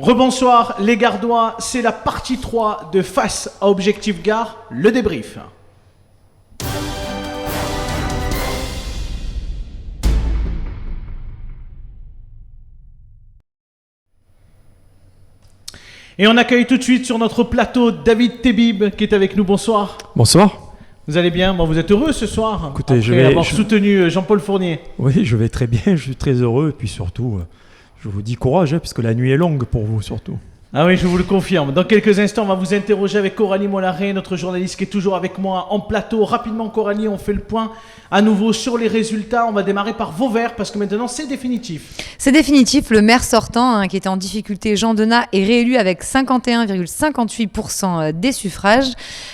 Rebonsoir les Gardois, c'est la partie 3 de Face à Objectif Gard, le débrief. Et on accueille tout de suite sur notre plateau David Tebib qui est avec nous. Bonsoir. Bonsoir. Vous allez bien? Bon, vous êtes heureux ce soir? Écoutez, après avoir soutenu Jean-Paul Fournier. Oui, je vais très bien, je suis très heureux. Et puis surtout, je vous dis courage, puisque la nuit est longue pour vous surtout. Ah oui, je vous le confirme. Dans quelques instants, on va vous interroger avec Coralie Mollaret, notre journaliste qui est toujours avec moi en plateau. Rapidement, Coralie, on fait le point à nouveau sur les résultats. On va démarrer par Vauvert parce que maintenant, c'est définitif. C'est définitif. Le maire sortant, qui était en difficulté, Jean Denat, est réélu avec 51,58% des suffrages.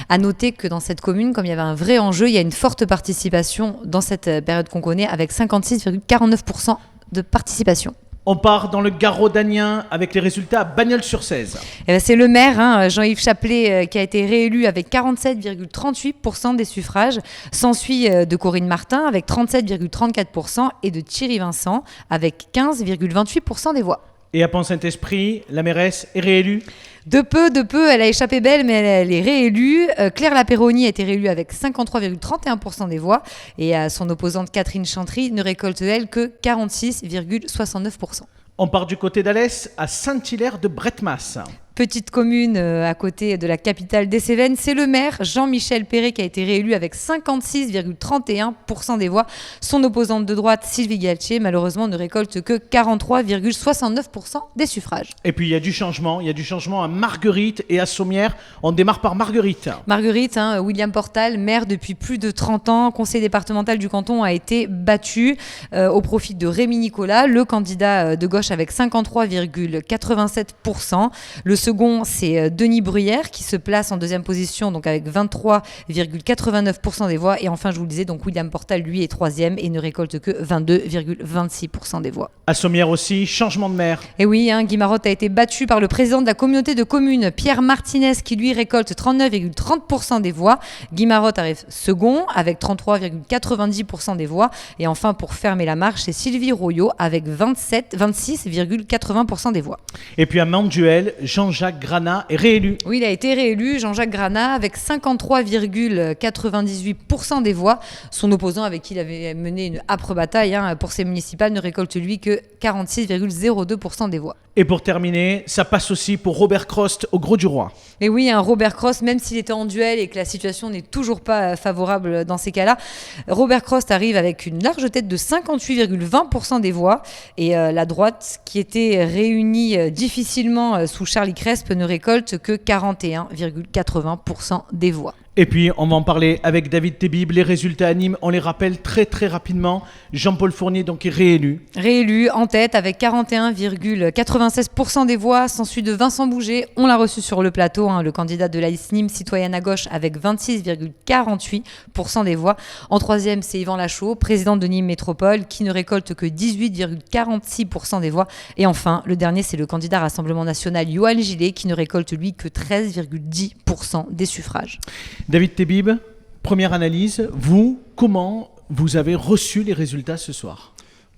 À noter que dans cette commune, comme il y avait un vrai enjeu, il y a une forte participation dans cette période qu'on connaît avec 56,49% de participation. On part dans le Garaud-Danien avec les résultats à Bagnols-sur-Cèze. C'est le maire, Jean-Yves Chaplet, qui a été réélu avec 47,38% des suffrages. S'ensuit de Corinne Martin avec 37,34% et de Thierry Vincent avec 15,28% des voix. Et à Pont-Saint-Esprit, la mairesse est réélue? De peu, elle a échappé belle, mais elle est réélue. Claire Lapéronie a été réélue avec 53,31% des voix. Et son opposante Catherine Chantry ne récolte, elle, que 46,69%. On part du côté d'Alès à Saint-Hilaire de Bretmas. Petite commune à côté de la capitale des Cévennes, c'est le maire Jean-Michel Perret qui a été réélu avec 56,31% des voix. Son opposante de droite, Sylvie Galtier, malheureusement ne récolte que 43,69% des suffrages. Et puis il y a du changement à Marguerite et à Sommières. On démarre par Marguerite. Marguerite, William Portal, maire depuis plus de 30 ans, conseiller départemental du canton, a été battu au profit de Rémi Nicolas, le candidat de gauche avec 53,87%. Le second, c'est Denis Bruyère qui se place en deuxième position, donc avec 23,89% des voix. Et enfin, je vous le disais, donc William Portal, lui, est troisième et ne récolte que 22,26% des voix. À Sommières aussi, changement de maire. Et oui, Guy Marotte a été battu par le président de la communauté de communes, Pierre Martinez, qui lui récolte 39,30% des voix. Guy Marotte arrive second avec 33,90% des voix. Et enfin, pour fermer la marche, c'est Sylvie Royot avec 26,80% des voix. Et puis à Manduel, Jean-Jacques Granat est réélu. Oui, il a été réélu, Jean-Jacques Granat, avec 53,98% des voix. Son opposant, avec qui il avait mené une âpre bataille pour ses municipales, ne récolte lui que 46,02% des voix. Et pour terminer, ça passe aussi pour Robert Crost au Grau-du-Roi. Et oui, Robert Crost, même s'il était en duel et que la situation n'est toujours pas favorable dans ces cas-là, Robert Crost arrive avec une large tête de 58,20% des voix. Et la droite, qui était réunie difficilement sous Charlie Crespe, ne récolte que 41,80% des voix. Et puis, on va en parler avec David Tebib. Les résultats à Nîmes, on les rappelle très très rapidement. Jean-Paul Fournier, donc, est réélu. Réélu en tête avec 41,96% des voix. S'ensuit de Vincent Bouget. On l'a reçu sur le plateau, le candidat de l'AIS Nîmes Citoyenne à gauche, avec 26,48% des voix. En troisième, c'est Yvan Lachaud, président de Nîmes Métropole, qui ne récolte que 18,46% des voix. Et enfin, le dernier, c'est le candidat Rassemblement National, Yoann Gillet, qui ne récolte, lui, que 13,10% des suffrages. David Tebib, première analyse. Comment vous avez reçu les résultats ce soir?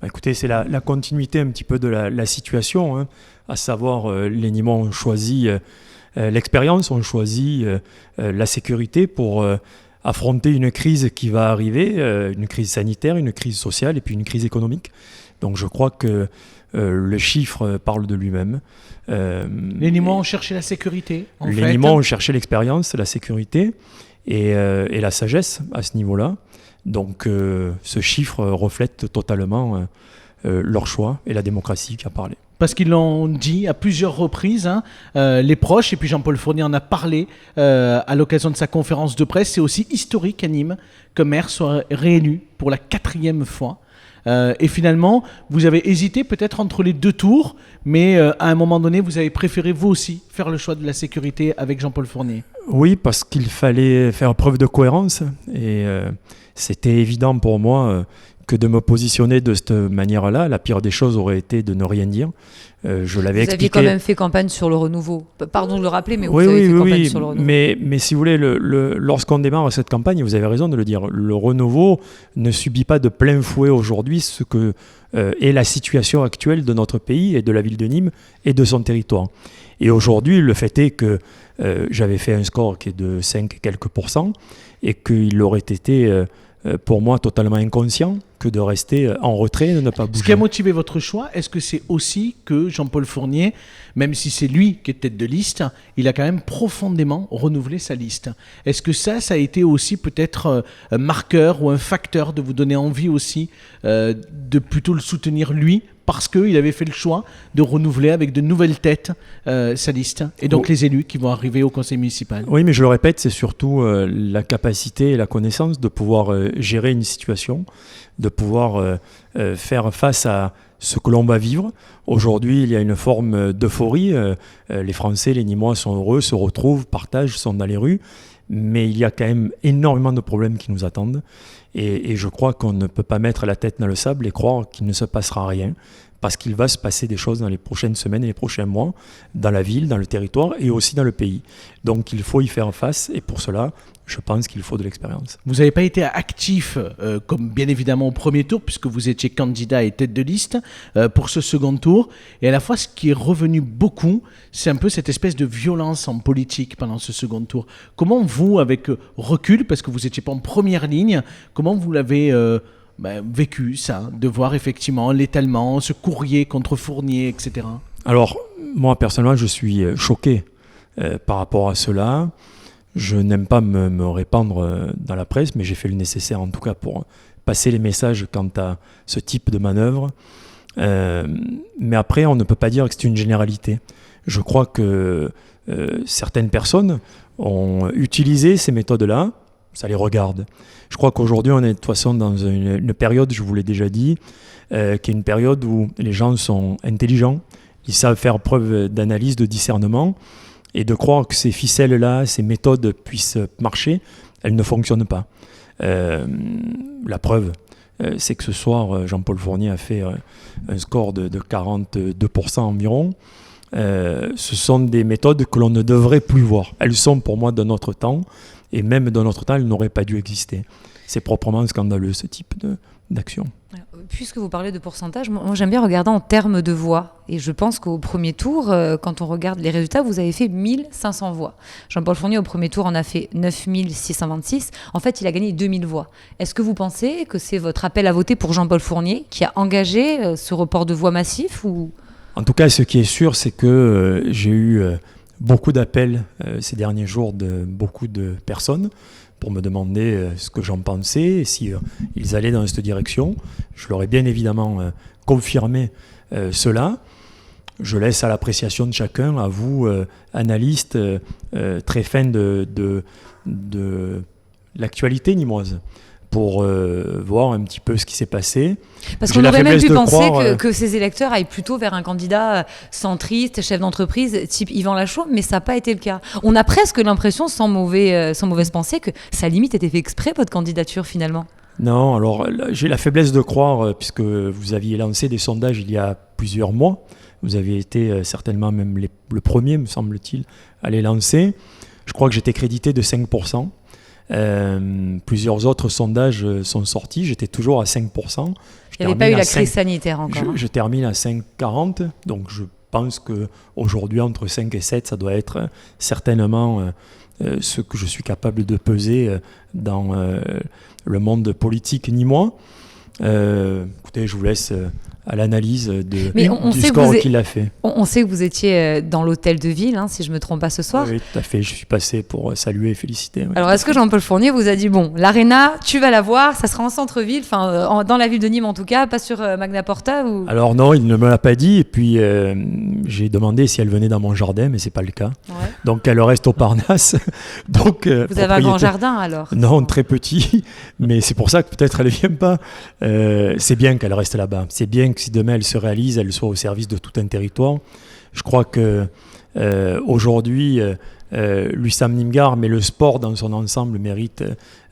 Écoutez, c'est la continuité un petit peu de la situation, à savoir les Nîmois ont choisi l'expérience, ont choisi la sécurité pour affronter une crise qui va arriver, une crise sanitaire, une crise sociale et puis une crise économique. Donc je crois que le chiffre parle de lui-même. Les Nîmois ont cherché la sécurité, Les Nîmois ont cherché l'expérience, la sécurité et la sagesse à ce niveau-là. Donc ce chiffre reflète totalement leur choix et la démocratie qui a parlé. Parce qu'ils l'ont dit à plusieurs reprises, les proches, et puis Jean-Paul Fournier en a parlé à l'occasion de sa conférence de presse. C'est aussi historique à Nîmes que maire soit réélu pour la 4e fois. Et finalement, vous avez hésité peut-être entre les deux tours, mais à un moment donné, vous avez préféré vous aussi faire le choix de la sécurité avec Jean-Paul Fournier. Oui, parce qu'il fallait faire preuve de cohérence et c'était évident pour moi que de me positionner de cette manière-là. La pire des choses aurait été de ne rien dire. Je l'avais expliqué. Vous aviez quand même fait campagne sur le renouveau. Pardon de le rappeler, mais vous avez fait campagne sur le renouveau. Mais si vous voulez, lorsqu'on démarre cette campagne, vous avez raison de le dire, le renouveau ne subit pas de plein fouet aujourd'hui ce que est la situation actuelle de notre pays et de la ville de Nîmes et de son territoire. Et aujourd'hui, le fait est que j'avais fait un score qui est de 5 et quelques pourcents et qu'il aurait été pour moi totalement inconscient que de rester en retrait et de ne pas bouger. Ce qui a motivé votre choix, est-ce que c'est aussi que Jean-Paul Fournier, même si c'est lui qui est tête de liste, il a quand même profondément renouvelé sa liste? Est-ce que ça a été aussi peut-être un marqueur ou un facteur de vous donner envie aussi de plutôt le soutenir lui, parce qu'il avait fait le choix de renouveler avec de nouvelles têtes sa liste, et donc les élus qui vont arriver au conseil municipal? Oui, mais je le répète, c'est surtout la capacité et la connaissance de pouvoir gérer une situation, de pouvoir faire face à ce que l'on va vivre. Aujourd'hui, il y a une forme d'euphorie. Les Français, les Nîmois sont heureux, se retrouvent, partagent, sont dans les rues. Mais il y a quand même énormément de problèmes qui nous attendent. Et je crois qu'on ne peut pas mettre la tête dans le sable et croire qu'il ne se passera rien. Parce qu'il va se passer des choses dans les prochaines semaines et les prochains mois, dans la ville, dans le territoire et aussi dans le pays. Donc il faut y faire face et pour cela, je pense qu'il faut de l'expérience. Vous n'avez pas été actif, comme bien évidemment au premier tour, puisque vous étiez candidat et tête de liste pour ce second tour. Et à la fois, ce qui est revenu beaucoup, c'est un peu cette espèce de violence en politique pendant ce second tour. Comment vous, avec recul, parce que vous n'étiez pas en première ligne, comment vous l'avez vécu, ça, de voir effectivement l'étalement, ce courrier contre Fournier, etc. Alors, moi, personnellement, je suis choqué par rapport à cela. Je n'aime pas me répandre dans la presse, mais j'ai fait le nécessaire, en tout cas, pour passer les messages quant à ce type de manœuvre. Mais après, on ne peut pas dire que c'est une généralité. Je crois que certaines personnes ont utilisé ces méthodes-là, ça les regarde. Je crois qu'aujourd'hui, on est de toute façon dans une période, je vous l'ai déjà dit, qui est une période où les gens sont intelligents, ils savent faire preuve d'analyse, de discernement, et de croire que ces ficelles-là, ces méthodes puissent marcher, elles ne fonctionnent pas. La preuve, c'est que ce soir, Jean-Paul Fournier a fait un score de 42% environ. Ce sont des méthodes que l'on ne devrait plus voir. Elles sont pour moi d'un autre temps, et même dans notre temps, elles n'auraient pas dû exister. C'est proprement scandaleux, ce type d'action. Puisque vous parlez de pourcentage, moi j'aime bien regarder en termes de voix. Et je pense qu'au premier tour, quand on regarde les résultats, vous avez fait 1500 voix. Jean-Paul Fournier, au premier tour, en a fait 9626. En fait, il a gagné 2000 voix. Est-ce que vous pensez que c'est votre appel à voter pour Jean-Paul Fournier qui a engagé ce report de voix massif ou... En tout cas, ce qui est sûr, c'est que j'ai eu beaucoup d'appels ces derniers jours de beaucoup de personnes pour me demander ce que j'en pensais et si ils allaient dans cette direction. Je leur ai bien évidemment confirmé cela. Je laisse à l'appréciation de chacun, à vous, analystes, très fins de l'actualité nîmoise, pour voir un petit peu ce qui s'est passé. Parce qu'on aurait même pu penser que ces électeurs aillent plutôt vers un candidat centriste, chef d'entreprise, type Yvan Lachaud, mais ça n'a pas été le cas. On a presque l'impression, sans mauvaise pensée, que ça limite était fait exprès, votre candidature, finalement. Non, alors j'ai la faiblesse de croire, puisque vous aviez lancé des sondages il y a plusieurs mois, vous avez été certainement même le premier, me semble-t-il, à les lancer. Je crois que j'étais crédité de 5%. Plusieurs autres sondages sont sortis, j'étais toujours à 5%. Il n'y avait pas eu la crise sanitaire encore. Je termine à 5,40, donc je pense qu'aujourd'hui, entre 5 et 7, ça doit être certainement ce que je suis capable de peser dans le monde politique nîmois. Écoutez, je vous laisse à l'analyse du score qu'il a fait. On sait que vous étiez dans l'hôtel de ville, si je ne me trompe pas ce soir. Oui, tout à fait. Je suis passé pour saluer et féliciter. Oui. Alors, est-ce que Jean-Paul Fournier vous a dit, bon, l'Arena, tu vas la voir, ça sera en centre-ville, dans la ville de Nîmes en tout cas, pas sur Magna Porta ou... Alors non, il ne me l'a pas dit. Et puis, j'ai demandé si elle venait dans mon jardin, mais ce n'est pas le cas. Ouais. Donc, elle reste au Parnasse. Donc, vous avez un grand jardin alors? Non, très petit. Mais c'est pour ça que peut-être elle ne vient pas. C'est bien qu'elle reste là-bas. C'est bien que si demain elle se réalise, elle soit au service de tout un territoire. Je crois que aujourd'hui, l'USAM Nîmes-Gard, mais le sport dans son ensemble mérite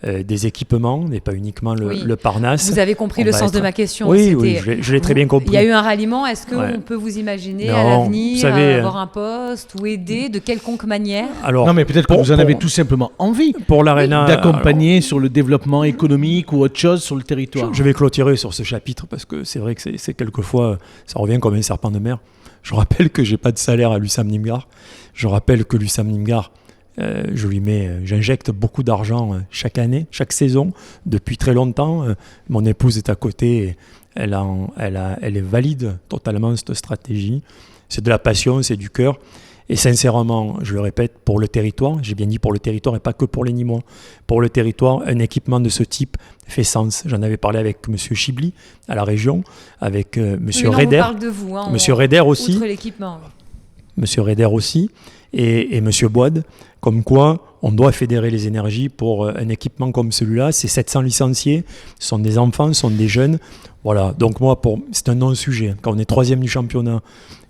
des équipements, et pas uniquement le Parnasse. Vous avez compris le sens de ma question. Oui, je l'ai très bien compris. Il y a eu un ralliement. Est-ce qu'on peut vous imaginer à l'avenir avoir un poste ou aider de quelconque manière? Non, mais peut-être que vous en avez tout simplement envie pour l'Arena, d'accompagner sur le développement économique ou autre chose sur le territoire. Je vais clôturer sur ce chapitre parce que c'est vrai que c'est quelquefois, ça revient comme un serpent de mer. Je rappelle que j'ai pas de salaire à l'USAM Nîmes-Gard. Je rappelle que l'USAM Nîmes-Gard, j'injecte beaucoup d'argent chaque année, chaque saison, depuis très longtemps. Mon épouse est à côté, elle est valide totalement cette stratégie. C'est de la passion, c'est du cœur. Et sincèrement, je le répète, pour le territoire, j'ai bien dit pour le territoire et pas que pour les Nîmois, pour le territoire, un équipement de ce type fait sens. J'en avais parlé avec M. Chibli à la région, avec M. Reder. On parle de vous, M. Reder aussi. Outre l'équipement. M. Reder aussi, et M. Boide, comme quoi on doit fédérer les énergies pour un équipement comme celui-là. C'est 700 licenciés, ce sont des enfants, ce sont des jeunes. Voilà, donc moi, c'est un non-sujet. Quand on est 3e du championnat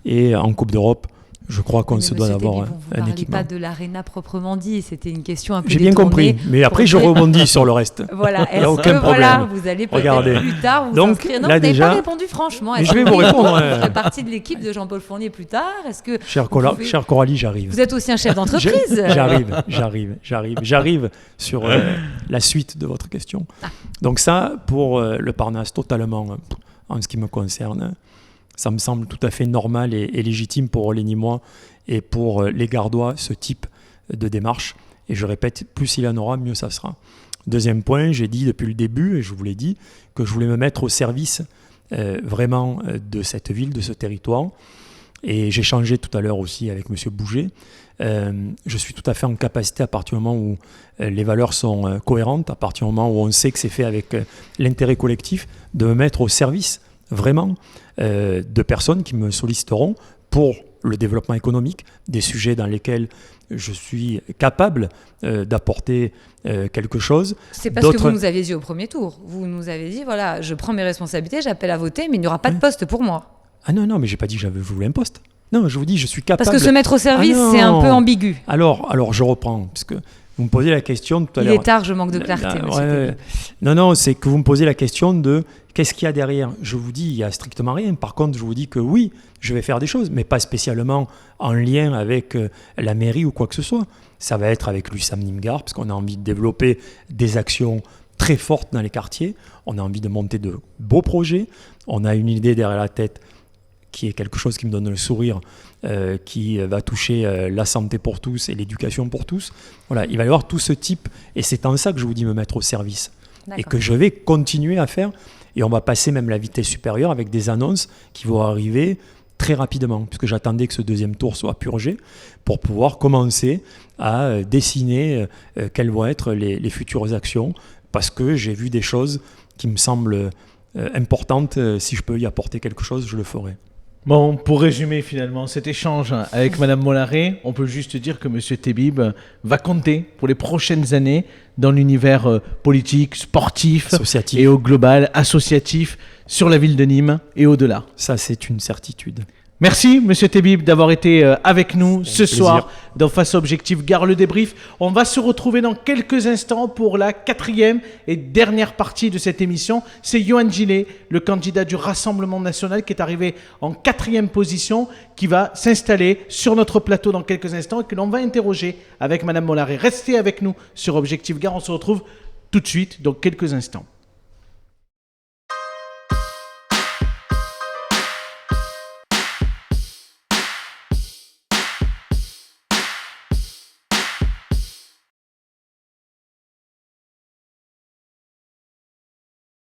et en Coupe d'Europe, je crois qu'on se doit d'avoir un équipement. Vous ne parlez pas de l'Arena proprement dit, c'était une question un peu J'ai bien compris, mais après je rebondis sur le reste. Voilà, il n'y a aucun problème. Voilà, vous allez peut-être plus tard vous inscrire. Non, là, vous n'avez déjà, pas répondu franchement. Mais je vais vous répondre. Vous ferez partie de l'équipe de Jean-Paul Fournier plus tard. Chère Coralie, j'arrive. Vous êtes aussi un chef d'entreprise. J'arrive sur la suite de votre question. Donc ça, pour le Parnasse, totalement, en ce qui me concerne, ça me semble tout à fait normal et légitime pour les Nîmois et pour les Gardois, ce type de démarche. Et je répète, plus il y en aura, mieux ça sera. Deuxième point, j'ai dit depuis le début, et je vous l'ai dit, que je voulais me mettre au service vraiment de cette ville, de ce territoire. Et j'ai changé tout à l'heure aussi avec M. Bouget. Je suis tout à fait en capacité, à partir du moment où les valeurs sont cohérentes, à partir du moment où on sait que c'est fait avec l'intérêt collectif, de me mettre au service vraiment de personnes qui me solliciteront pour le développement économique, des sujets dans lesquels je suis capable d'apporter quelque chose. C'est parce que vous nous aviez dit au premier tour. Vous nous avez dit, voilà, je prends mes responsabilités, j'appelle à voter, mais il n'y aura pas de poste pour moi. Ah non, mais j'ai pas dit que je voulais un poste. Non, je vous dis, je suis capable... Parce que se mettre au service, c'est un peu ambigu. Alors je reprends, parce que vous me posez la question tout à l'heure. Il est tard, je manque de clarté, monsieur. Non, c'est que vous me posez la question de qu'est-ce qu'il y a derrière. Je vous dis, il n'y a strictement rien. Par contre, je vous dis que oui, je vais faire des choses, mais pas spécialement en lien avec la mairie ou quoi que ce soit. Ça va être avec l'USAM Nîmes-Gard, parce qu'on a envie de développer des actions très fortes dans les quartiers. On a envie de monter de beaux projets. On a une idée derrière la tête qui est quelque chose qui me donne le sourire, qui va toucher la santé pour tous et l'éducation pour tous. Voilà, il va y avoir tout ce type, et c'est en ça que je vous dis me mettre au service. Et que je vais continuer à faire, et on va passer même la vitesse supérieure avec des annonces qui vont arriver très rapidement, puisque j'attendais que ce deuxième tour soit purgé pour pouvoir commencer à dessiner quelles vont être les futures actions, parce que j'ai vu des choses qui me semblent importantes. Si je peux y apporter quelque chose, je le ferai. Bon, pour résumer finalement cet échange avec Madame Mollaret, on peut juste dire que Monsieur Tebib va compter pour les prochaines années dans l'univers politique, sportif associatif. Et au global, associatif, sur la ville de Nîmes et au-delà. Ça, c'est une certitude. Merci, Monsieur Tebib, d'avoir été avec nous ce soir dans Face Objectif Gare le débrief. On va se retrouver dans quelques instants pour la 4e et dernière partie de cette émission. C'est Yohann Gillet, le candidat du Rassemblement national, qui est arrivé en 4e position, qui va s'installer sur notre plateau dans quelques instants et que l'on va interroger avec Madame Mollaret. Restez avec nous sur Objectif Gare. On se retrouve tout de suite dans quelques instants.